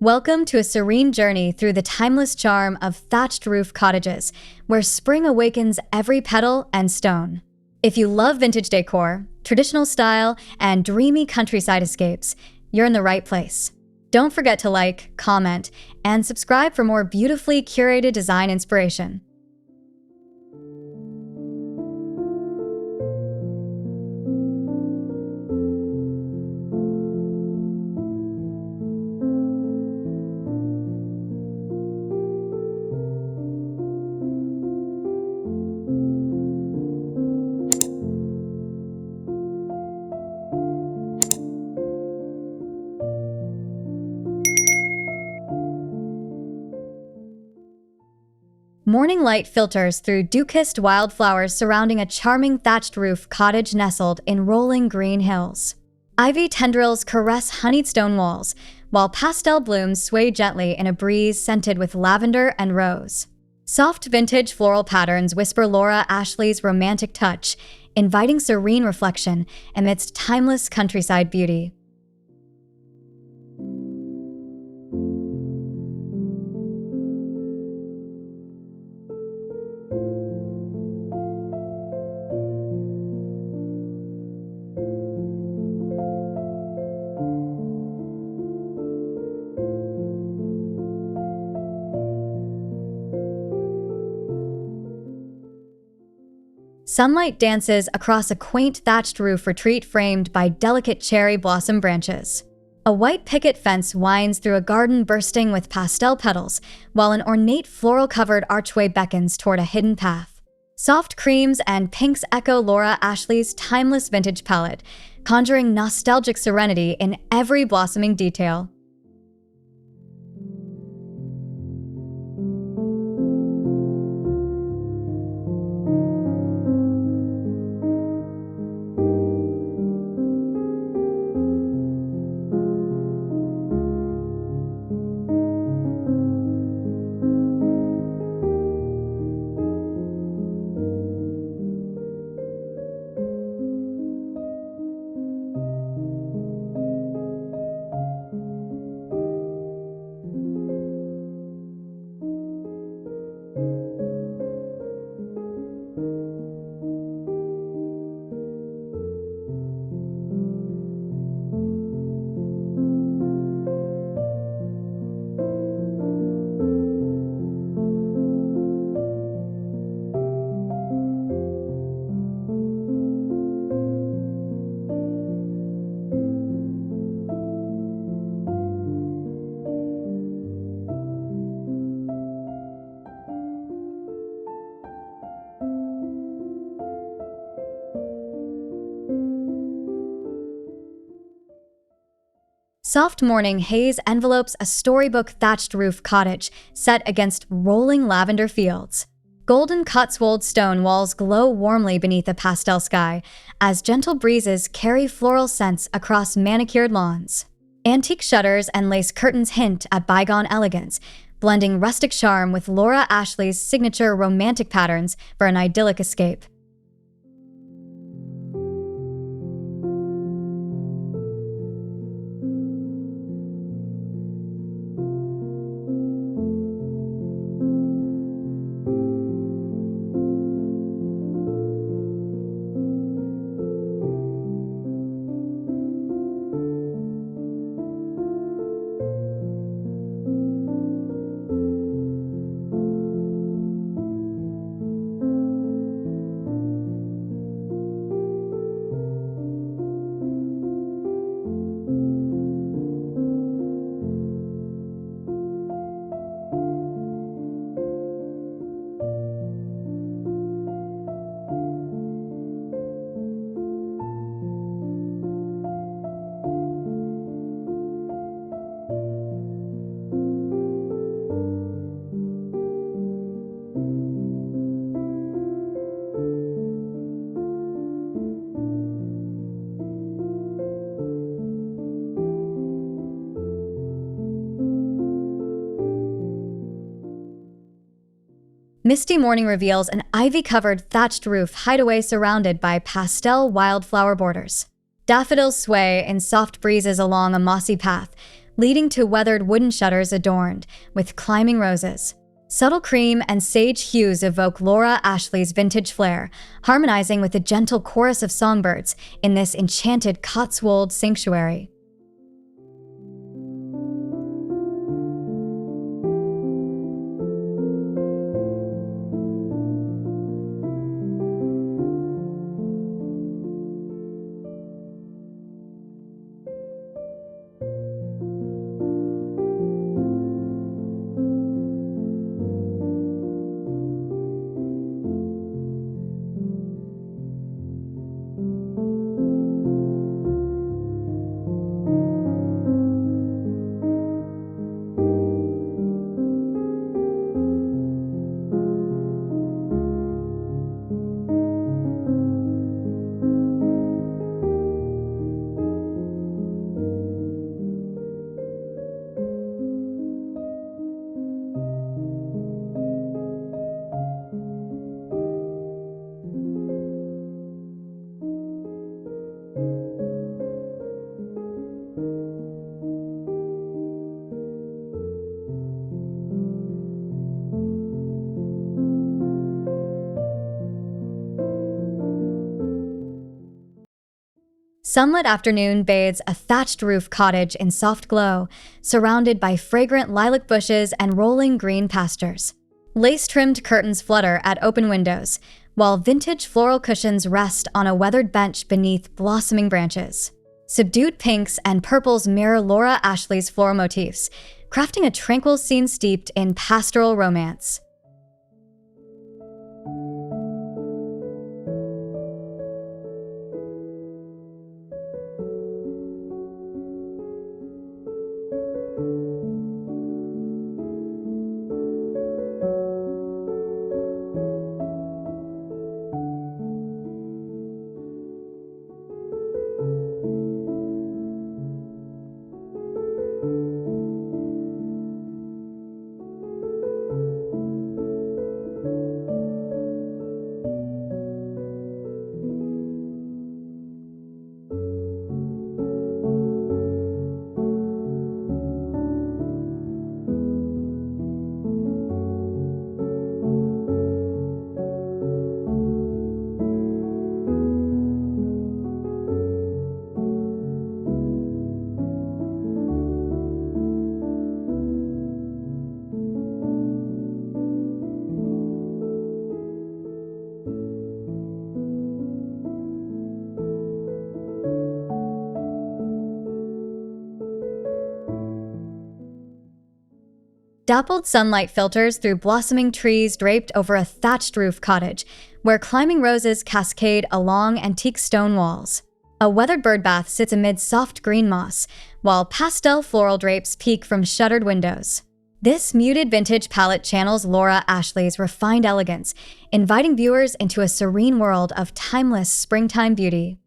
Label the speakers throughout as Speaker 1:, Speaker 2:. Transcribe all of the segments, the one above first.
Speaker 1: Welcome to a serene journey through the timeless charm of thatched roof cottages, where spring awakens every petal and stone. If you love vintage decor, traditional style, and dreamy countryside escapes, you're in the right place. Don't forget to like, comment, and subscribe for more beautifully curated design inspiration. Morning light filters through dew-kissed wildflowers surrounding a charming thatched roof cottage nestled in rolling green hills. Ivy tendrils caress honeyed stone walls, while pastel blooms sway gently in a breeze scented with lavender and rose. Soft vintage floral patterns whisper Laura Ashley's romantic touch, inviting serene reflection amidst timeless countryside beauty. Sunlight dances across a quaint thatched roof retreat framed by delicate cherry blossom branches. A white picket fence winds through a garden bursting with pastel petals, while an ornate floral-covered archway beckons toward a hidden path. Soft creams and pinks echo Laura Ashley's timeless vintage palette, conjuring nostalgic serenity in every blossoming detail. Soft morning haze envelopes a storybook thatched roof cottage set against rolling lavender fields. Golden Cotswold stone walls glow warmly beneath a pastel sky as gentle breezes carry floral scents across manicured lawns. Antique shutters and lace curtains hint at bygone elegance, blending rustic charm with Laura Ashley's signature romantic patterns for an idyllic escape. Misty morning reveals an ivy-covered thatched roof hideaway surrounded by pastel wildflower borders. Daffodils sway in soft breezes along a mossy path, leading to weathered wooden shutters adorned with climbing roses. Subtle cream and sage hues evoke Laura Ashley's vintage flair, harmonizing with the gentle chorus of songbirds in this enchanted Cotswold sanctuary. Sunlit afternoon bathes a thatched roof cottage in soft glow, surrounded by fragrant lilac bushes and rolling green pastures. Lace-trimmed curtains flutter at open windows, while vintage floral cushions rest on a weathered bench beneath blossoming branches. Subdued pinks and purples mirror Laura Ashley's floral motifs, crafting a tranquil scene steeped in pastoral romance. Dappled sunlight filters through blossoming trees draped over a thatched roof cottage, where climbing roses cascade along antique stone walls. A weathered birdbath sits amid soft green moss, while pastel floral drapes peek from shuttered windows. This muted vintage palette channels Laura Ashley's refined elegance, inviting viewers into a serene world of timeless springtime beauty.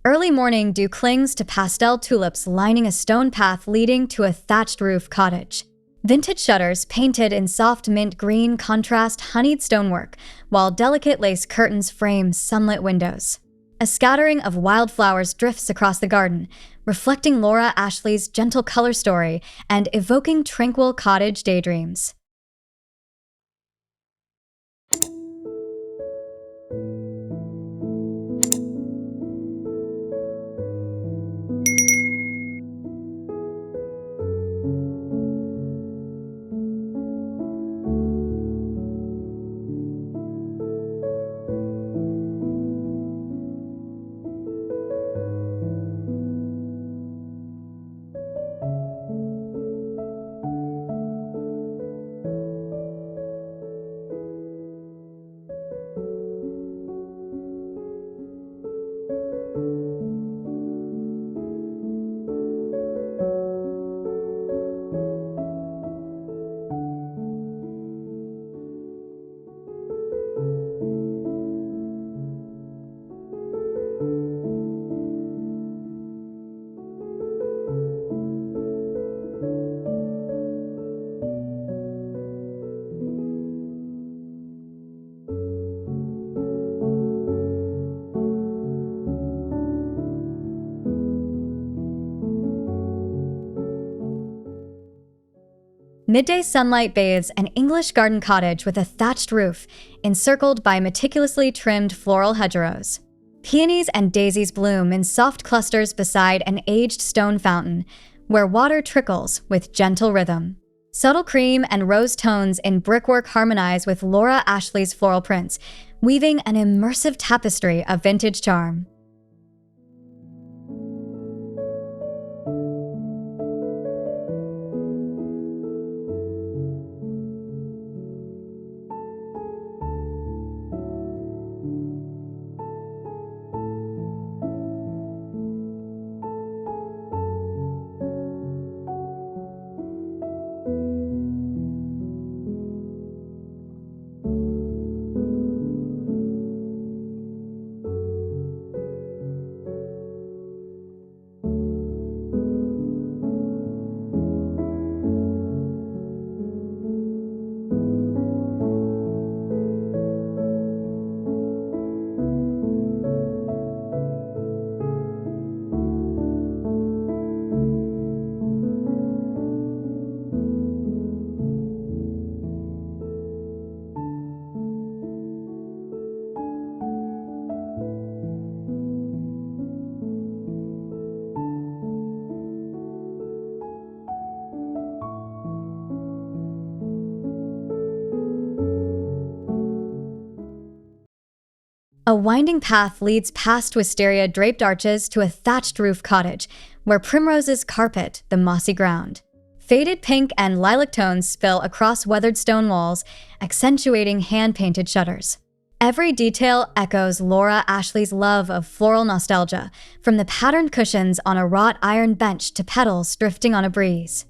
Speaker 1: Early morning dew clings to pastel tulips lining a stone path leading to a thatched roof cottage. Vintage shutters painted in soft mint green contrast honeyed stonework, while delicate lace curtains frame sunlit windows. A scattering of wildflowers drifts across the garden, reflecting Laura Ashley's gentle color story and evoking tranquil cottage daydreams. Midday sunlight bathes an English garden cottage with a thatched roof, encircled by meticulously trimmed floral hedgerows. Peonies and daisies bloom in soft clusters beside an aged stone fountain, where water trickles with gentle rhythm. Subtle cream and rose tones in brickwork harmonize with Laura Ashley's floral prints, weaving an immersive tapestry of vintage charm. A winding path leads past wisteria-draped arches to a thatched roof cottage, where primroses carpet the mossy ground. Faded pink and lilac tones spill across weathered stone walls, accentuating hand-painted shutters. Every detail echoes Laura Ashley's love of floral nostalgia, from the patterned cushions on a wrought iron bench to petals drifting on a breeze.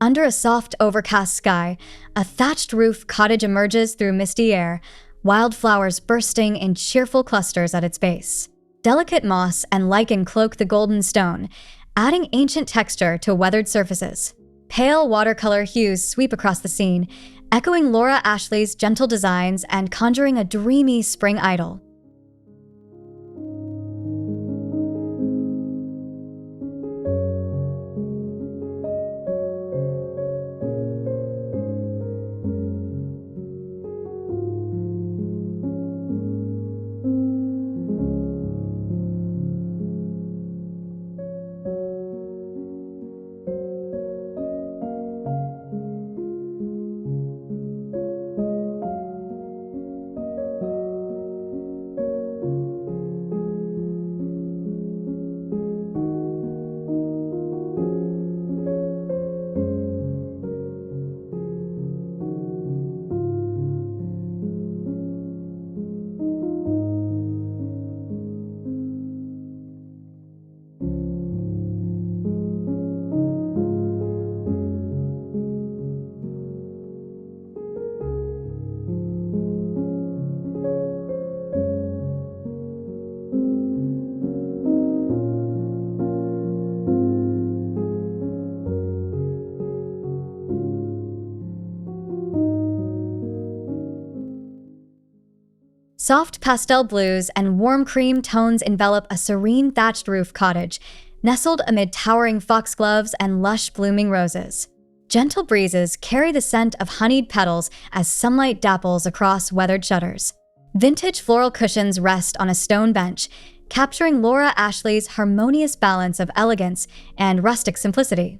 Speaker 1: Under a soft, overcast sky, a thatched roof cottage emerges through misty air, wildflowers bursting in cheerful clusters at its base. Delicate moss and lichen cloak the golden stone, adding ancient texture to weathered surfaces. Pale watercolor hues sweep across the scene, echoing Laura Ashley's gentle designs and conjuring a dreamy spring idyll. Soft pastel blues and warm cream tones envelop a serene thatched roof cottage, nestled amid towering foxgloves and lush blooming roses. Gentle breezes carry the scent of honeyed petals as sunlight dapples across weathered shutters. Vintage floral cushions rest on a stone bench, capturing Laura Ashley's harmonious balance of elegance and rustic simplicity.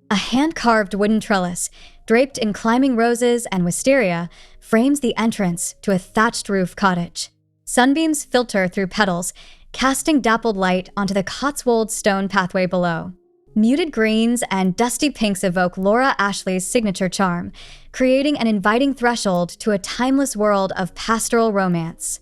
Speaker 1: A hand-carved wooden trellis, draped in climbing roses and wisteria, frames the entrance to a thatched roof cottage. Sunbeams filter through petals, casting dappled light onto the Cotswold stone pathway below. Muted greens and dusty pinks evoke Laura Ashley's signature charm, creating an inviting threshold to a timeless world of pastoral romance.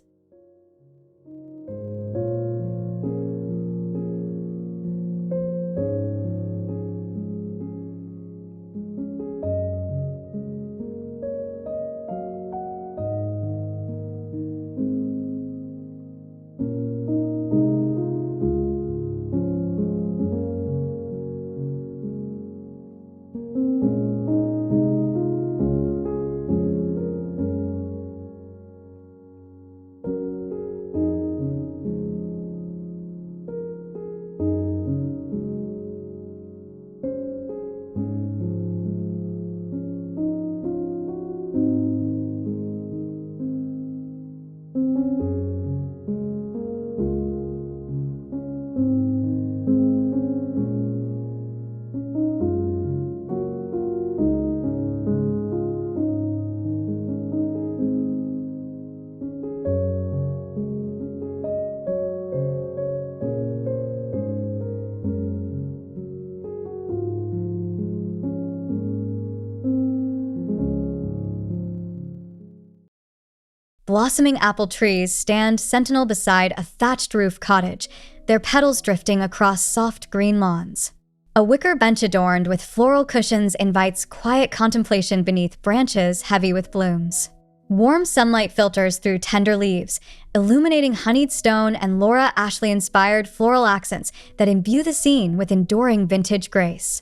Speaker 1: Blossoming apple trees stand sentinel beside a thatched roof cottage, their petals drifting across soft green lawns. A wicker bench adorned with floral cushions invites quiet contemplation beneath branches heavy with blooms. Warm sunlight filters through tender leaves, illuminating honeyed stone and Laura Ashley-inspired floral accents that imbue the scene with enduring vintage grace.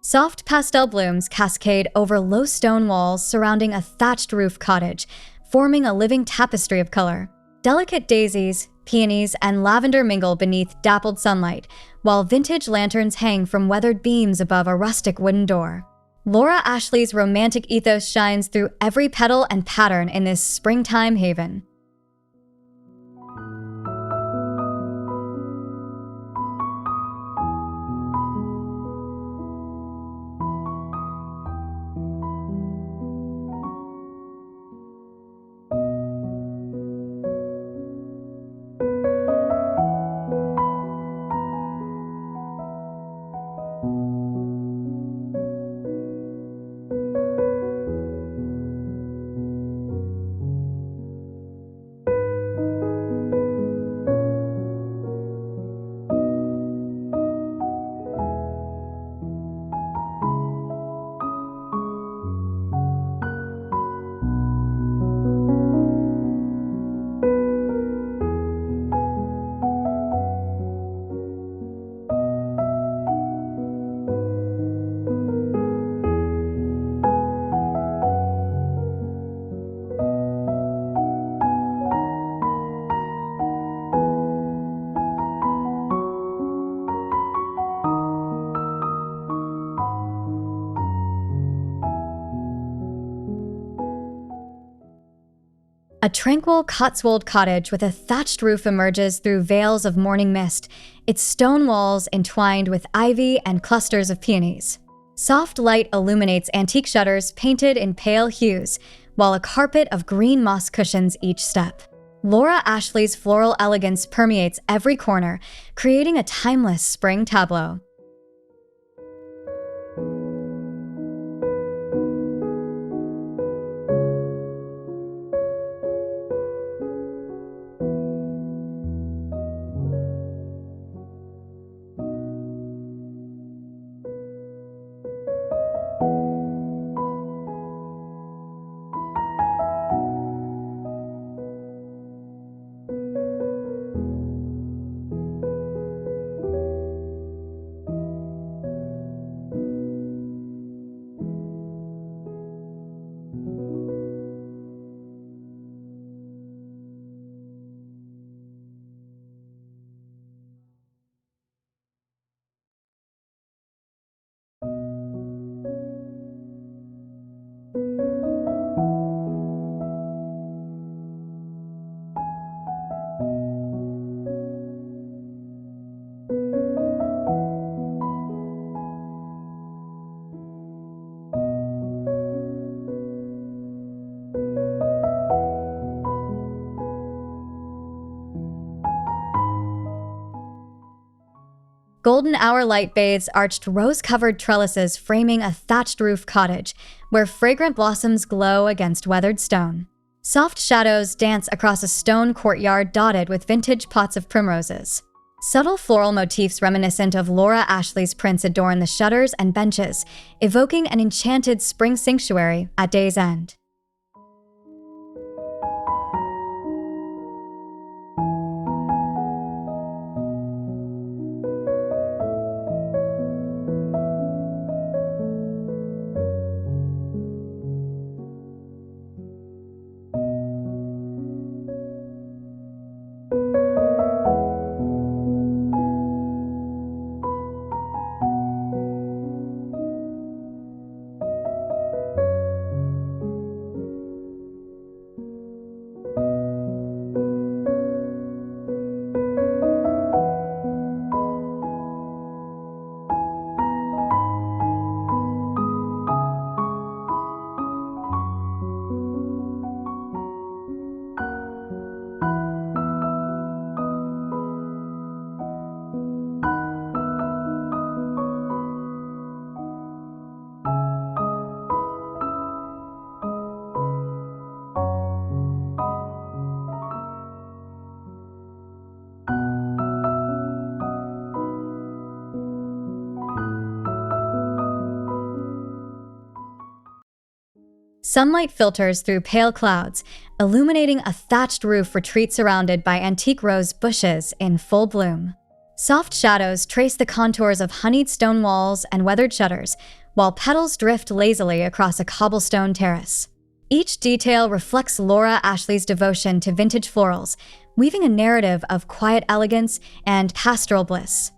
Speaker 1: Soft pastel blooms cascade over low stone walls surrounding a thatched roof cottage, forming a living tapestry of color. Delicate daisies, Peonies and lavender mingle beneath dappled sunlight, while vintage lanterns hang from weathered beams above a rustic wooden door. Laura Ashley's romantic ethos shines through every petal and pattern in this springtime haven. A tranquil Cotswold cottage with a thatched roof emerges through veils of morning mist, its stone walls entwined with ivy and clusters of peonies. Soft light illuminates antique shutters painted in pale hues, while a carpet of green moss cushions each step. Laura Ashley's floral elegance permeates every corner, creating a timeless spring tableau. Golden hour light bathes arched rose-covered trellises framing a thatched roof cottage, where fragrant blossoms glow against weathered stone. Soft shadows dance across a stone courtyard dotted with vintage pots of primroses. Subtle floral motifs reminiscent of Laura Ashley's prints adorn the shutters and benches, evoking an enchanted spring sanctuary at day's end. Sunlight filters through pale clouds, illuminating a thatched roof retreat surrounded by antique rose bushes in full bloom. Soft shadows trace the contours of honeyed stone walls and weathered shutters, while petals drift lazily across a cobblestone terrace. Each detail reflects Laura Ashley's devotion to vintage florals, weaving a narrative of quiet elegance and pastoral bliss.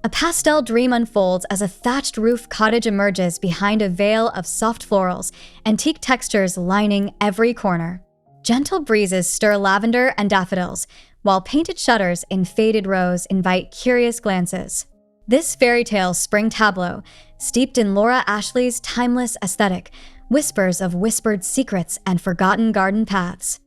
Speaker 1: A pastel dream unfolds as a thatched roof cottage emerges behind a veil of soft florals, antique textures lining every corner. Gentle breezes stir lavender and daffodils, while painted shutters in faded rose invite curious glances. This fairy tale spring tableau, steeped in Laura Ashley's timeless aesthetic, whispers of whispered secrets and forgotten garden paths.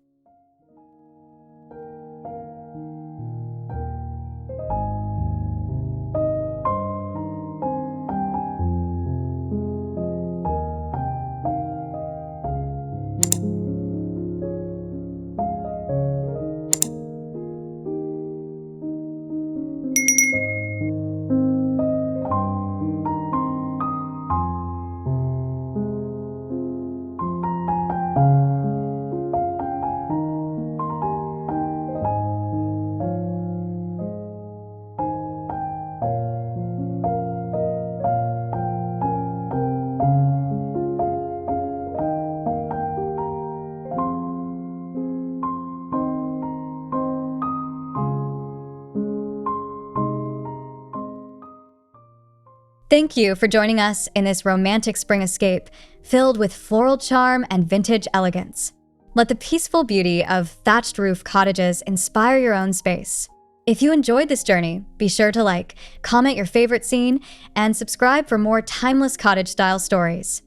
Speaker 1: Thank you for joining us in this romantic spring escape filled with floral charm and vintage elegance. Let the peaceful beauty of thatched roof cottages inspire your own space. If you enjoyed this journey, be sure to like, comment your favorite scene, and subscribe for more timeless cottage-style stories.